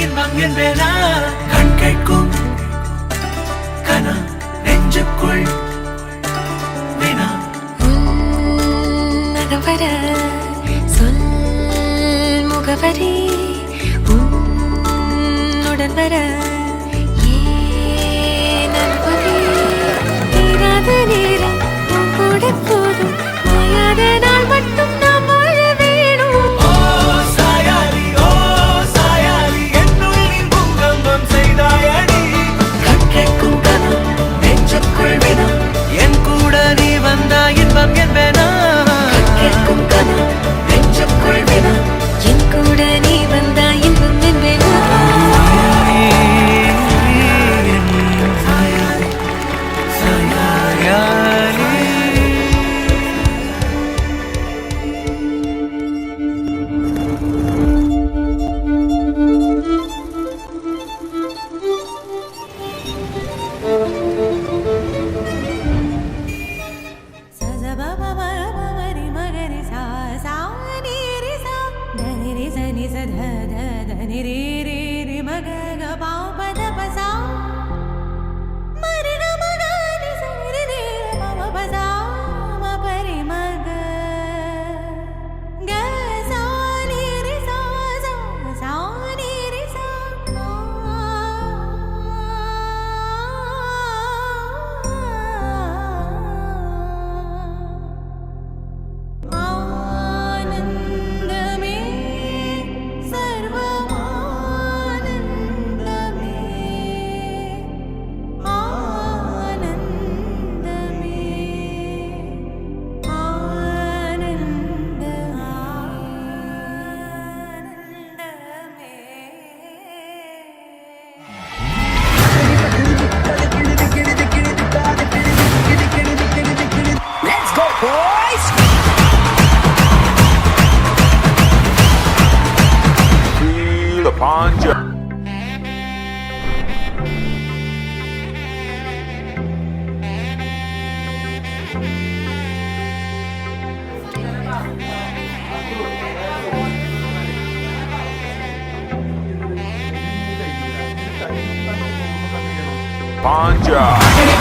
இன்பம் என்பேனா கண் கேட்கும் கனா நெஞ்சுக்குள் வினா நகவர சொல் முகவரி உன்னுடன் வர ஏன் அனுமதி தீராத நேரம் உன் கூட போதும் மாயாத நாள் மட்டும் நாம் வாழ வேணும் ஓ சாயாலி என்னுள் நீ பூங்கம்பம் செய்தாயடி கண் கேட்கும் கனா நெஞ்சுக்குள் வினா என் கூட நீ வந்தா இன்பம் என்பேனா கண் கேட்கும் கனா நெஞ்சுக்குள் வினா என் கூட நீ வந்தா இன்பம் என்பேனா Panja. Panja.